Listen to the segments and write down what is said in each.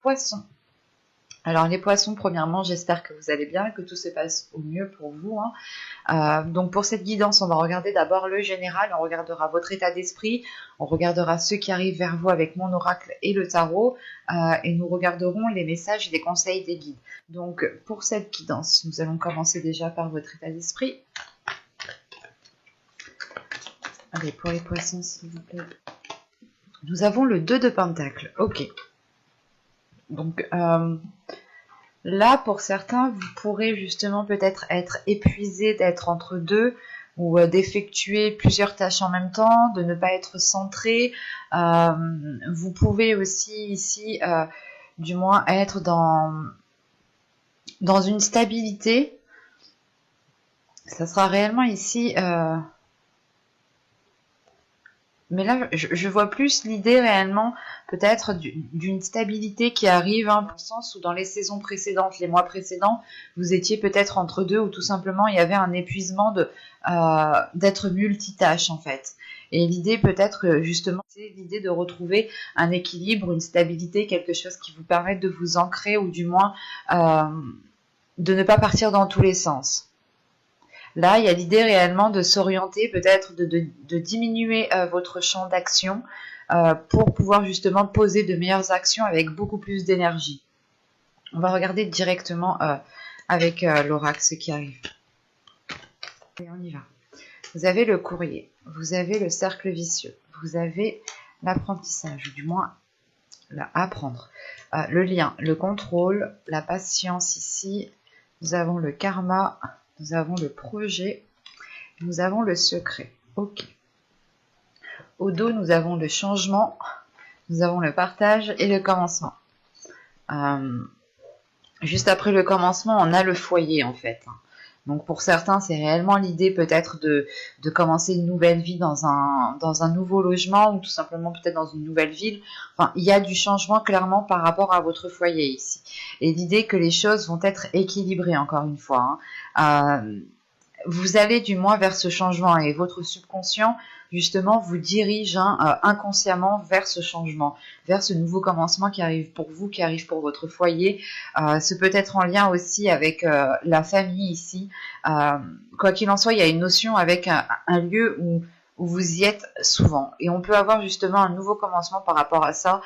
Poissons. Alors les poissons, premièrement, j'espère que vous allez bien, que tout se passe au mieux pour vous, hein. Donc pour cette guidance, on va regarder d'abord le général, on regardera votre état d'esprit, on regardera ceux qui arrivent vers vous avec mon oracle et le tarot, et nous regarderons les messages et les conseils des guides. Donc pour cette guidance, nous allons commencer déjà par votre état d'esprit. Allez, pour les poissons, s'il vous plaît. Nous avons le 2 de Pentacle, ok. Donc là, pour certains, vous pourrez justement peut-être être épuisé d'être entre deux ou d'effectuer plusieurs tâches en même temps, de ne pas être centré. Vous pouvez aussi ici, du moins, être dans une stabilité. Ça sera réellement ici... Mais là, je vois plus l'idée réellement peut-être d'une stabilité qui arrive, hein, dans le sens où dans les saisons précédentes, les mois précédents, vous étiez peut-être entre deux ou tout simplement il y avait un épuisement d'être multitâche en fait. Et l'idée peut-être justement, c'est l'idée de retrouver un équilibre, une stabilité, quelque chose qui vous permette de vous ancrer ou du moins de ne pas partir dans tous les sens. Là, il y a l'idée réellement de s'orienter, peut-être de diminuer votre champ d'action pour pouvoir justement poser de meilleures actions avec beaucoup plus d'énergie. On va regarder directement avec l'oracle ce qui arrive. Et on y va. Vous avez le courrier, vous avez le cercle vicieux, vous avez l'apprentissage, ou du moins apprendre. Le lien, le contrôle, la patience ici. Nous avons le karma. Nous avons le projet, nous avons le secret. Ok. Au dos, nous avons le changement, nous avons le partage et le commencement. Juste après le commencement, on a le foyer en fait. Donc pour certains, c'est réellement l'idée peut-être de commencer une nouvelle vie dans un nouveau logement ou tout simplement peut-être dans une nouvelle ville. Enfin, il y a du changement clairement par rapport à votre foyer ici. Et l'idée que les choses vont être équilibrées encore une fois, hein. Vous allez du moins vers ce changement et votre subconscient justement vous dirige inconsciemment vers ce changement, vers ce nouveau commencement qui arrive pour vous, qui arrive pour votre foyer. Ce peut être en lien aussi avec la famille ici. Quoi qu'il en soit, il y a une notion avec un lieu où vous y êtes souvent. Et on peut avoir justement un nouveau commencement par rapport à ça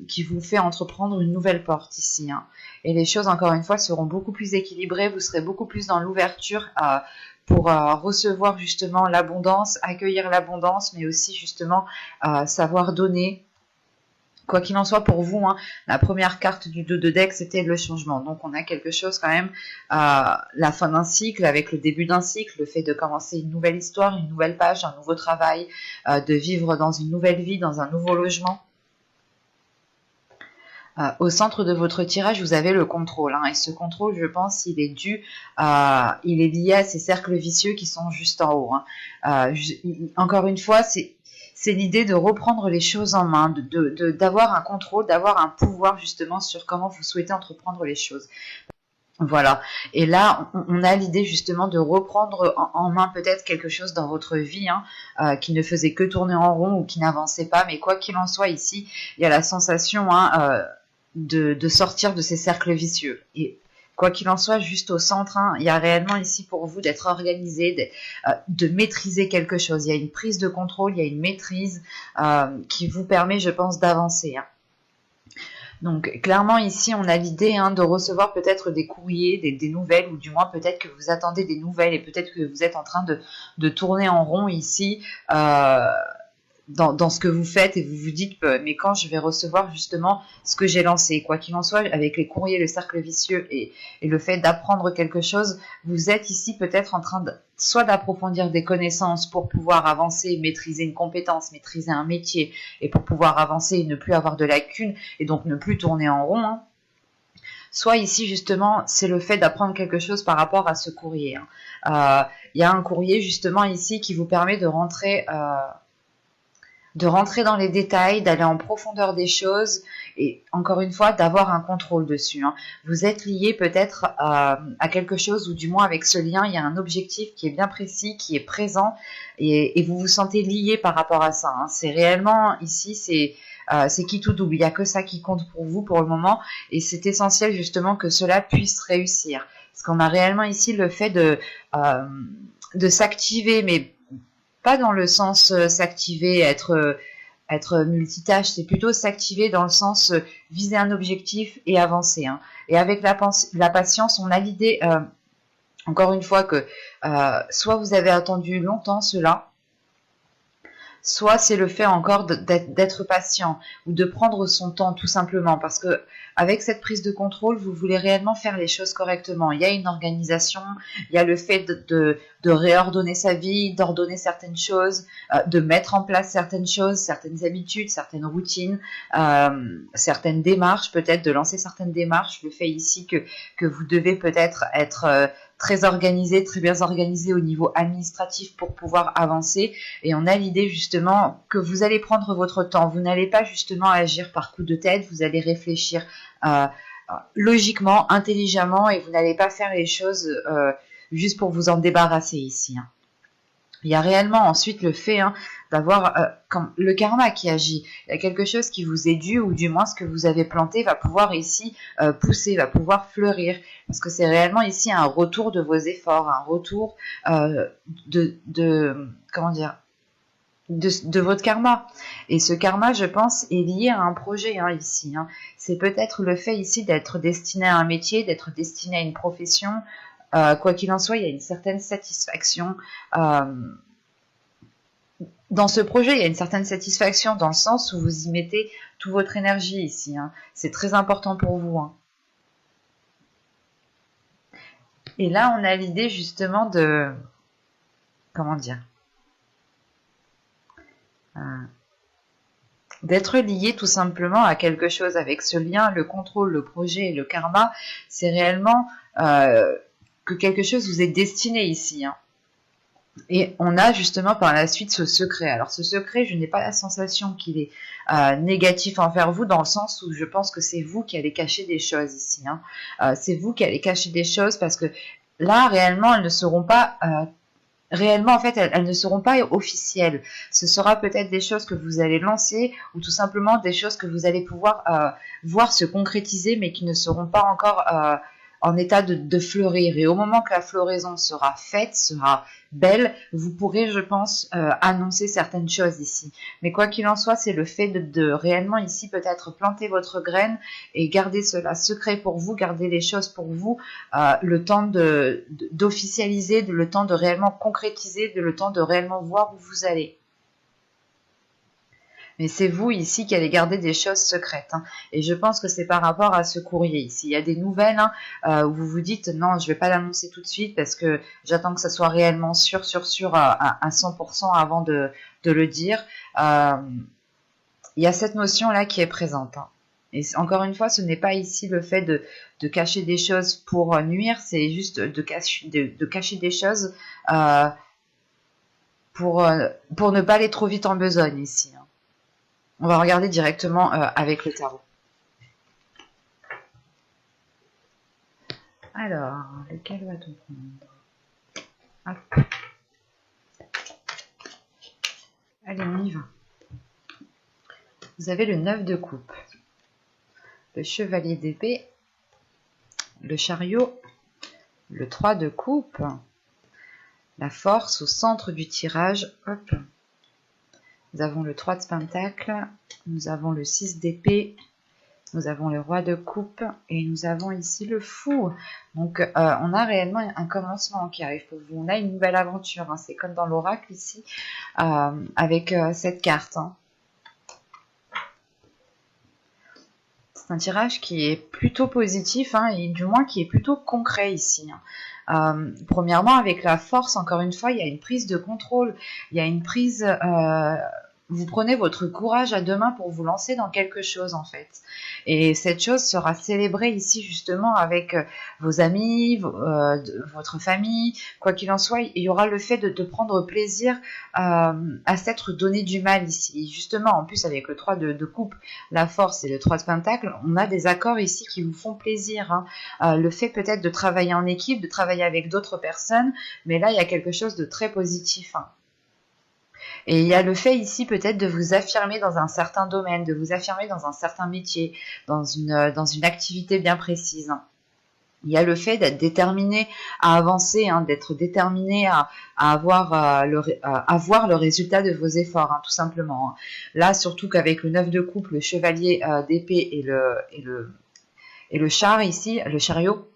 qui vous fait entreprendre une nouvelle porte ici, hein. Et les choses, encore une fois, seront beaucoup plus équilibrées. Vous serez beaucoup plus dans l'ouverture pour recevoir justement l'abondance, accueillir l'abondance, mais aussi justement savoir donner. Quoi qu'il en soit pour vous, hein, la première carte du 2 de deck, c'était le changement. Donc on a quelque chose quand même, la fin d'un cycle, avec le début d'un cycle, le fait de commencer une nouvelle histoire, une nouvelle page, un nouveau travail, de vivre dans une nouvelle vie, dans un nouveau logement. Au centre de votre tirage, vous avez le contrôle, hein, et ce contrôle, je pense, il est lié à ces cercles vicieux qui sont juste en haut, hein. Encore une fois, c'est l'idée de reprendre les choses en main, d'avoir un contrôle, d'avoir un pouvoir justement sur comment vous souhaitez entreprendre les choses. Voilà. Et là, on a l'idée justement de reprendre en main peut-être quelque chose dans votre vie, hein, qui ne faisait que tourner en rond ou qui n'avançait pas. Mais quoi qu'il en soit, ici, il y a la sensation de sortir de ces cercles vicieux. Et quoi qu'il en soit, juste au centre, hein, il y a réellement ici pour vous d'être organisé, de maîtriser quelque chose. Il y a une prise de contrôle, il y a une maîtrise qui vous permet, je pense, d'avancer, hein. Donc clairement ici on a l'idée, hein, de recevoir peut-être des courriers, des nouvelles, ou du moins peut-être que vous attendez des nouvelles et peut-être que vous êtes en train de tourner en rond ici dans ce que vous faites et vous vous dites mais quand je vais recevoir justement ce que j'ai lancé. Quoi qu'il en soit, avec les courriers, le cercle vicieux et le fait d'apprendre quelque chose, vous êtes ici peut-être en train soit d'approfondir des connaissances pour pouvoir avancer, maîtriser une compétence, maîtriser un métier, et pour pouvoir avancer et ne plus avoir de lacunes et donc ne plus tourner en rond, hein. Soit ici justement c'est le fait d'apprendre quelque chose par rapport à ce courrier, hein. Y a un courrier justement ici qui vous permet de rentrer dans les détails, d'aller en profondeur des choses et encore une fois d'avoir un contrôle dessus, hein. Vous êtes lié peut-être à quelque chose, ou du moins avec ce lien il y a un objectif qui est bien précis, qui est présent, et vous vous sentez lié par rapport à ça, hein. C'est réellement ici, c'est c'est qui tout double. Il n'y a que ça qui compte pour vous pour le moment, et c'est essentiel justement que cela puisse réussir. Parce qu'on a réellement ici le fait de s'activer, mais pas dans le sens s'activer, être multitâche, c'est plutôt s'activer dans le sens viser un objectif et avancer. Hein. Et avec la patience, on a l'idée, encore une fois, que soit vous avez attendu longtemps cela, soit c'est le fait encore d'être patient ou de prendre son temps tout simplement, parce que avec cette prise de contrôle, vous voulez réellement faire les choses correctement. Il y a une organisation, il y a le fait de réordonner sa vie, d'ordonner certaines choses, de mettre en place certaines choses, certaines habitudes, certaines routines, certaines démarches, peut-être de lancer certaines démarches. Le fait ici que vous devez peut-être être très organisé, très bien organisé au niveau administratif pour pouvoir avancer. Et on a l'idée justement que vous allez prendre votre temps. Vous n'allez pas justement agir par coup de tête, vous allez réfléchir logiquement, intelligemment, et vous n'allez pas faire les choses juste pour vous en débarrasser ici. Hein. Il y a réellement ensuite le fait d'avoir le karma qui agit. Il y a quelque chose qui vous est dû, ou du moins ce que vous avez planté va pouvoir ici pousser, va pouvoir fleurir. Parce que c'est réellement ici un retour de vos efforts, un retour comment dire, de votre karma. Et ce karma, je pense, est lié à un projet ici. Hein. C'est peut-être le fait ici d'être destiné à un métier, d'être destiné à une profession. Quoi qu'il en soit, il y a une certaine satisfaction dans ce projet. Il y a une certaine satisfaction dans le sens où vous y mettez toute votre énergie ici. Hein. C'est très important pour vous. Hein. Et là, on a l'idée justement de... Comment dire d'être lié tout simplement à quelque chose. Avec ce lien, le contrôle, le projet et le karma, c'est réellement... que quelque chose vous est destiné ici. Hein. Et on a justement par la suite ce secret. Alors ce secret, je n'ai pas la sensation qu'il est négatif envers vous, dans le sens où je pense que c'est vous qui allez cacher des choses ici. Hein. C'est vous qui allez cacher des choses, parce que là, réellement, elles ne seront pas... réellement, en fait, elles ne seront pas officielles. Ce sera peut-être des choses que vous allez lancer, ou tout simplement des choses que vous allez pouvoir voir se concrétiser, mais qui ne seront pas encore en état de fleurir. Et au moment que la floraison sera faite, sera belle, vous pourrez, je pense, annoncer certaines choses ici. Mais quoi qu'il en soit, c'est le fait de réellement ici peut-être planter votre graine et garder cela secret pour vous, garder les choses pour vous, le temps d'officialiser, le temps de réellement concrétiser, le temps de réellement voir où vous allez. Mais c'est vous ici qui allez garder des choses secrètes. Hein. Et je pense que c'est par rapport à ce courrier ici. Il y a des nouvelles où vous vous dites non, je ne vais pas l'annoncer tout de suite parce que j'attends que ça soit réellement sûr à 100% avant de le dire. Il y a cette notion-là qui est présente. Hein. Et encore une fois, ce n'est pas ici le fait de cacher des choses pour nuire, c'est juste de cacher des choses pour ne pas aller trop vite en besogne ici. Hein. On va regarder directement avec le tarot. Alors, lequel va-t-on prendre? Hop. Allez, on y va. Vous avez le 9 de coupe, le chevalier d'épée, le chariot, le 3 de coupe, la force au centre du tirage. Hop. Nous avons le 3 de pentacle, nous avons le 6 d'épée, nous avons le roi de coupe et nous avons ici le fou. Donc on a réellement un commencement qui arrive pour vous. On a une nouvelle aventure, hein. C'est comme dans l'oracle ici, avec cette carte. Hein. C'est un tirage qui est plutôt positif, hein, et du moins qui est plutôt concret ici. Hein. Premièrement, avec la force, encore une fois, il y a une prise de contrôle, il y a une prise... vous prenez votre courage à deux mains pour vous lancer dans quelque chose en fait. Et cette chose sera célébrée ici justement avec vos amis, votre famille, quoi qu'il en soit. Il y aura le fait de prendre plaisir à s'être donné du mal ici. Et justement, en plus avec le 3 de coupe, la force et le 3 de pentacle, on a des accords ici qui vous font plaisir. Hein. Le fait peut-être de travailler en équipe, de travailler avec d'autres personnes, mais là il y a quelque chose de très positif. Hein. Et il y a le fait ici peut-être de vous affirmer dans un certain domaine, de vous affirmer dans un certain métier, dans une activité bien précise. Il y a le fait d'être déterminé à avancer, hein, d'être déterminé à avoir le résultat de vos efforts, hein, tout simplement. Hein. Là, surtout qu'avec le 9 de coupe, le chevalier d'épée et le char ici, le chariot,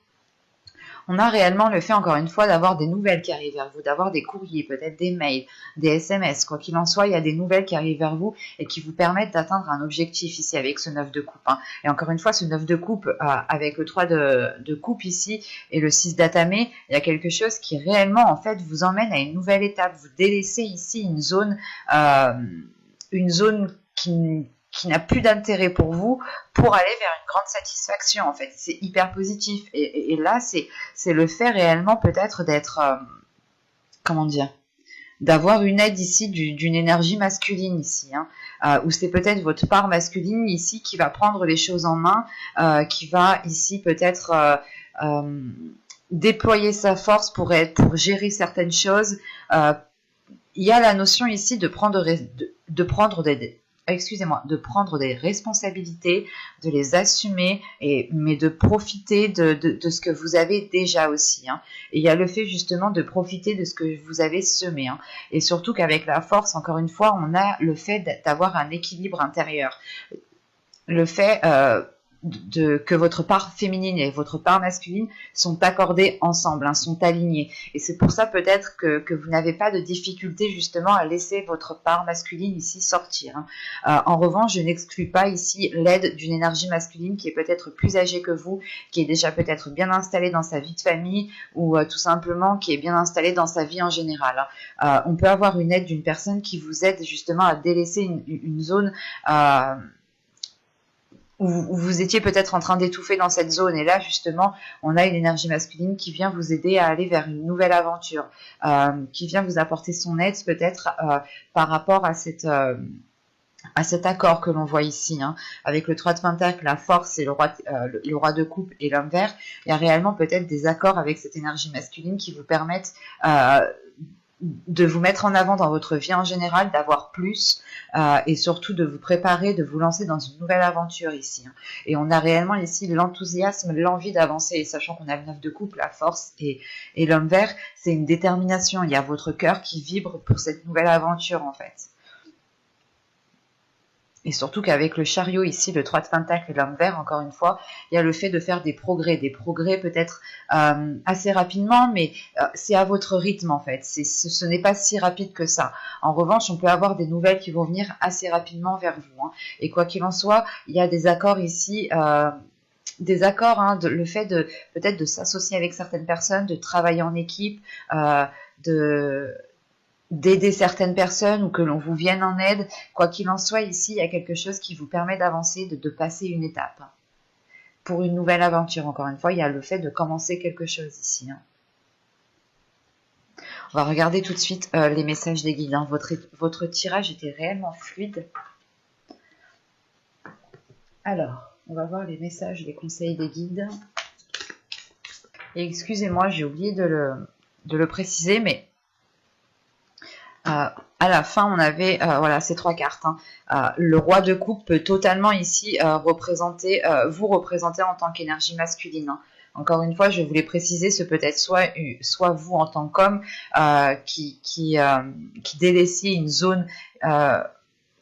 on a réellement le fait, encore une fois, d'avoir des nouvelles qui arrivent vers vous, d'avoir des courriers, peut-être des mails, des SMS. Quoi qu'il en soit, il y a des nouvelles qui arrivent vers vous et qui vous permettent d'atteindre un objectif ici avec ce 9 de coupe. Hein. Et encore une fois, ce 9 de coupe, avec le 3 de coupe ici et le 6 d'atamé, il y a quelque chose qui réellement, en fait, vous emmène à une nouvelle étape. Vous délaissez ici une zone qui n'a plus d'intérêt pour vous pour aller vers une grande satisfaction en fait. C'est hyper positif et là c'est le fait réellement peut-être d'être comment dire, d'avoir une aide ici d'une énergie masculine ici, hein, où c'est peut-être votre part masculine ici qui va prendre les choses en main, qui va ici peut-être déployer sa force pour gérer certaines choses. Il y a la notion ici de prendre de prendre des responsabilités, de les assumer, mais de profiter de ce que vous avez déjà aussi. Hein. Et il y a le fait justement de profiter de ce que vous avez semé. Hein. Et surtout qu'avec la force, encore une fois, on a le fait d'avoir un équilibre intérieur. Le fait que votre part féminine et votre part masculine sont accordées ensemble, hein, sont alignées. Et c'est pour ça peut-être que vous n'avez pas de difficulté justement à laisser votre part masculine ici sortir. Hein. En revanche, je n'exclus pas ici l'aide d'une énergie masculine qui est peut-être plus âgée que vous, qui est déjà peut-être bien installée dans sa vie de famille ou tout simplement qui est bien installée dans sa vie en général. Hein. On peut avoir une aide d'une personne qui vous aide justement à délaisser une zone où vous étiez peut-être en train d'étouffer dans cette zone. Et là, justement, on a une énergie masculine qui vient vous aider à aller vers une nouvelle aventure, qui vient vous apporter son aide peut-être par rapport à cet accord que l'on voit ici, hein, avec le 3 de Pentacle, la force et le roi de coupe et l'homme vert. Il y a réellement peut-être des accords avec cette énergie masculine qui vous permettent de vous mettre en avant dans votre vie en général, d'avoir plus et surtout de vous préparer, de vous lancer dans une nouvelle aventure ici. Hein. Et on a réellement ici l'enthousiasme, l'envie d'avancer, et sachant qu'on a le 9 de coupe, la force et l'homme vert, c'est une détermination. Il y a votre cœur qui vibre pour cette nouvelle aventure en fait. Et surtout qu'avec le chariot ici, le 3 de Pentacle et l'homme vert, encore une fois, il y a le fait de faire des progrès peut-être assez rapidement, mais c'est à votre rythme en fait. Ce n'est pas si rapide que ça. En revanche, on peut avoir des nouvelles qui vont venir assez rapidement vers vous. Hein. Et quoi qu'il en soit, il y a des accords ici. Des accords, hein, le fait de peut-être de s'associer avec certaines personnes, de travailler en équipe, d'aider certaines personnes ou que l'on vous vienne en aide. Quoi qu'il en soit, ici, il y a quelque chose qui vous permet d'avancer, de passer une étape. Pour une nouvelle aventure, encore une fois, il y a le fait de commencer quelque chose ici. Hein. On va regarder tout de suite les messages des guides. Hein. Votre tirage était réellement fluide. Alors, on va voir les messages, les conseils des guides. Et excusez-moi, j'ai oublié de le préciser, mais à la fin, on avait voilà ces trois cartes. Hein. Le roi de coupe peut totalement ici vous représenter en tant qu'énergie masculine. Hein. Encore une fois, je voulais préciser, ce peut être soit vous en tant qu'homme qui délaissiez une zone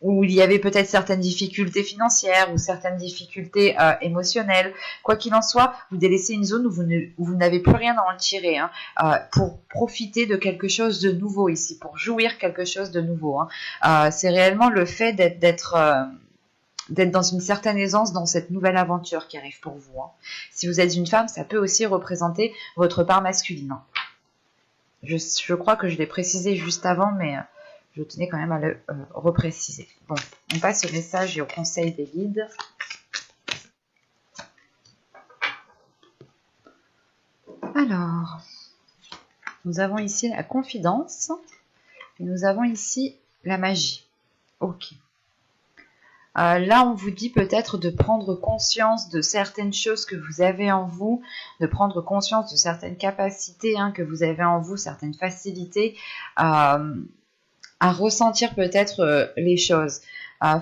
où il y avait peut-être certaines difficultés financières ou certaines difficultés émotionnelles. Quoi qu'il en soit, vous délaissez une zone où vous n'avez plus rien à en tirer, hein, pour profiter de quelque chose de nouveau ici, pour jouir quelque chose de nouveau. Hein. C'est réellement le fait d'être dans une certaine aisance dans cette nouvelle aventure qui arrive pour vous. Hein. Si vous êtes une femme, ça peut aussi représenter votre part masculine. Hein. Je crois que je l'ai précisé juste avant, mais je tenais quand même à le repréciser. Bon, on passe au message et au conseil des guides. Alors, nous avons ici la confidence et nous avons ici la magie. Ok. Là, on vous dit peut-être de prendre conscience de certaines choses que vous avez en vous, de prendre conscience de certaines capacités que vous avez en vous, certaines facilités à à ressentir peut-être les choses.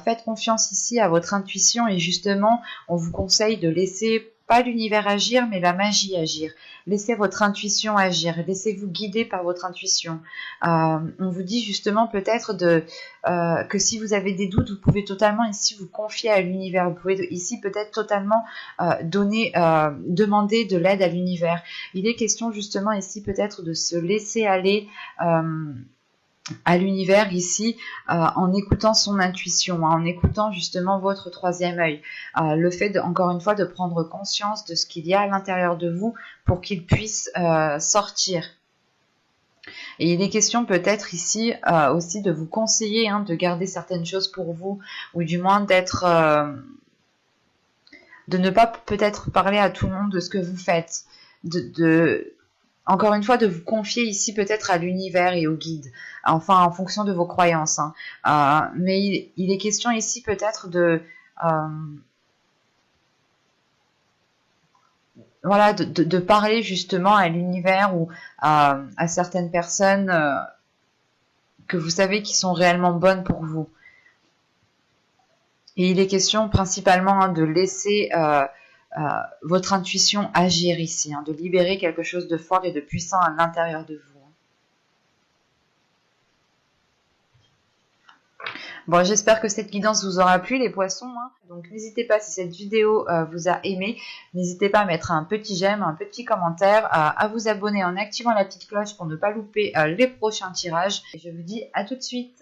Faites confiance ici à votre intuition et justement, on vous conseille de laisser pas l'univers agir, mais la magie agir. Laissez votre intuition agir, laissez-vous guider par votre intuition. On vous dit justement peut-être que si vous avez des doutes, vous pouvez totalement ici vous confier à l'univers. Vous pouvez ici peut-être totalement demander de l'aide à l'univers. Il est question justement ici peut-être de se laisser aller à l'univers ici en écoutant son intuition, en écoutant justement votre troisième œil. Le fait, encore une fois, de prendre conscience de ce qu'il y a à l'intérieur de vous pour qu'il puisse sortir. Et il est question peut-être ici aussi de vous conseiller de garder certaines choses pour vous, ou du moins d'être... de ne pas peut-être parler à tout le monde de ce que vous faites, encore une fois, de vous confier ici peut-être à l'univers et au guide, enfin en fonction de vos croyances. Mais il est question ici peut-être voilà, de parler justement à l'univers ou à certaines personnes que vous savez qui sont réellement bonnes pour vous. Et il est question principalement de laisser votre intuition agir ici, de libérer quelque chose de fort et de puissant à l'intérieur de vous. Bon, j'espère que cette guidance vous aura plu, les poissons. Donc, n'hésitez pas, si cette vidéo vous a aimé, n'hésitez pas à mettre un petit j'aime, un petit commentaire, à vous abonner en activant la petite cloche pour ne pas louper les prochains tirages. Et je vous dis à tout de suite.